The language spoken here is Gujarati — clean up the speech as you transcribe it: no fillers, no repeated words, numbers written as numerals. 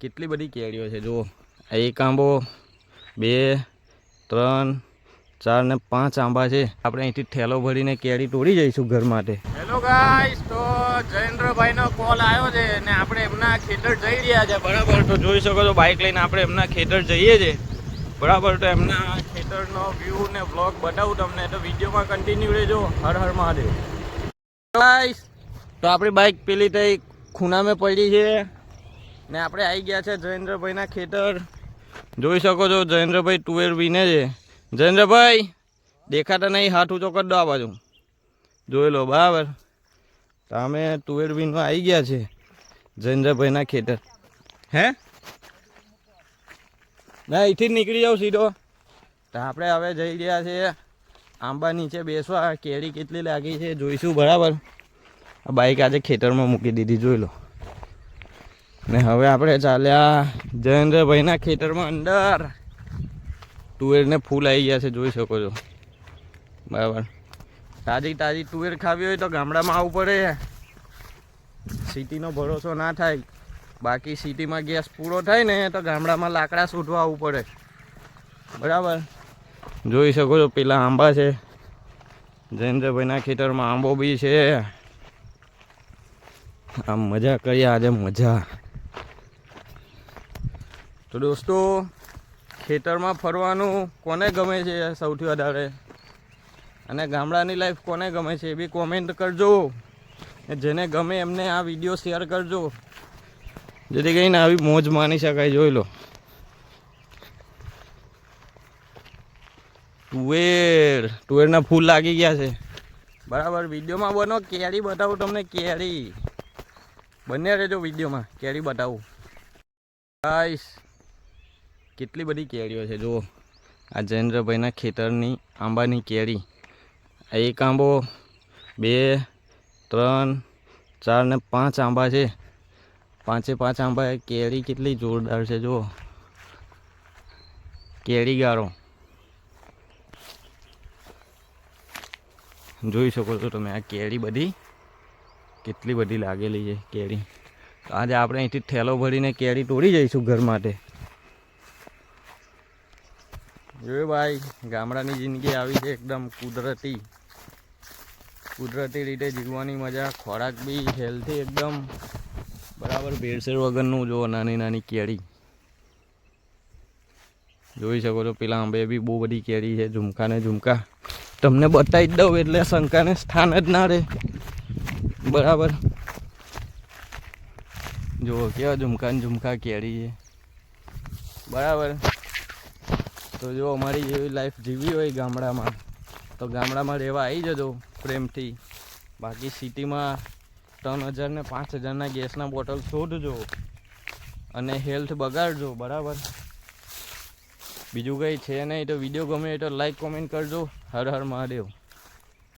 કેટલી બધી કેરીઓ છે જુઓ. એક આંબો, 2, 3, 4 ને 5 આંબા છે. આપણે અહીંથી ઠેલો ભરીને કેરી તોડી જઈશું ઘર માટે. હેલો ગાઈસ, તો જયેન્દ્રભાઈનો કોલ આવ્યો છે ને આપણે એમના ખેતર જઈ રહ્યા છે. બરાબર, તો જોઈ શકો છો બાઇક લઈને આપણે એમના ખેતર જઈએ છીએ. બરાબર, તો એમના ખેતરનો વ્યૂ ને વ્લોગ બતાવું તમને, તો વિડીયોમાં કન્ટિન્યુ રહેજો. હર હર મહાદેવ. ગાઈસ, તો આપણી બાઇક પેલી થઈ ખૂણામાં પડી છે ને આપણે આવી ગયા છે જયેન્દ્રભાઈના ખેતર. જોઈ શકો છો જયેન્દ્રભાઈ તુવેર વીને છે. જયેન્દ્રભાઈ દેખાતા નહીં, હાથ ઊંચો કરી દો આ બાજુ, જોઈ લો. બરાબર, તો અમે તુવેર વીનમાં આવી ગયા છે જયેન્દ્રભાઈના ખેતર. હે ના, અહીંથી જ નીકળી જાઉં સીધો. તો આપણે હવે જઈ રહ્યા છીએ આંબા નીચે બેસવા. કેરી કેટલી લાગી છે જોઈશું. બરાબર, આ બાઇક આજે ખેતરમાં મૂકી દીધી, જોઈ લો. ને હવે આપણે ચાલ્યા જયેન્દ્રભાઈના ખેતરમાં અંદર. તુવેરને ફૂલ આવી ગયા છે, જોઈ શકો છો. બરાબર, તાજી તાજી તુવેર ખાવી હોય તો ગામડામાં આવવું પડે. સિટીનો ભરોસો ના થાય. બાકી સિટીમાં ગેસ પૂરો થાય ને તો ગામડામાં લાકડા શોધવા આવવું પડે. બરાબર, જોઈ શકો છો પેલા આંબા છે જયેન્દ્રભાઈના ખેતરમાં. આંબો બી છે. આમ મજા કરીએ આજે, મજા. તો દોસ્તો, ખેતરમાં ફરવાનું કોને ગમે છે સૌથી વધારે, અને ગામડાની લાઈફ કોને ગમે છે એ બી કોમેન્ટ કરજો. જેને ગમે એમને આ વિડીયો શેર કરજો, જેથી કરીને આવી મોજ માણી શકાય. જોઈ લો તુવેરના ફૂલ લાગી ગયા છે. બરાબર, વિડીયોમાં બનો, કેરી બતાવું તમને. કેરી બંને રહેજો વિડીયોમાં, કેરી બતાવું. ગાઈસ, કેટલી બધી કેરીઓ છે જુઓ. આ જયેન્દ્રભાઈના ખેતરની આંબાની કેરી. એક આંબો, 2, 3, 4 ને 5 આંબા છે. 5 આંબા. કેરી કેટલી જોરદાર છે જુઓ. કેરી ગારો જોઈ શકો છો તમે. આ કેરી બધી કેટલી બધી લાગેલી છે કેરી. તો આજે આપણે અહીંથી ઠેલો ભરીને કેરી તોડી જઈશું ઘર માટે. જોયું ભાઈ, ગામડાની જિંદગી આવી છે એકદમ કુદરતી રીતે જીવવાની મજા. ખોરાક બી હેલ્થી એકદમ. બરાબર, ભેળસેળ વગરનું. જો નાની નાની કેરી જોઈ શકો છો. પેલા આંબે બી બહુ બધી કેરી છે. ઝુમકા ને ઝુમકા તમને બતાવી જ દઉં એટલે શંકાને સ્થાન જ ના રહે. બરાબર, જો કેવા ઝુમકા ને ઝુમકા કેરી છે. બરાબર, તો જો અમારી જેવી લાઈફ જીવી હોય ગામડામાં, તો ગામડામાં રહેવા આવી જજો પ્રેમથી. બાકી સિટીમાં 3000 ને 5000ના ગેસના બોટલ શોધજો અને હેલ્થ બગાડજો. બરાબર, બીજું કંઈ છે નહીં. તો વિડીયો ગમે તો લાઈક કોમેન્ટ કરજો. હર હર મહાદેવ.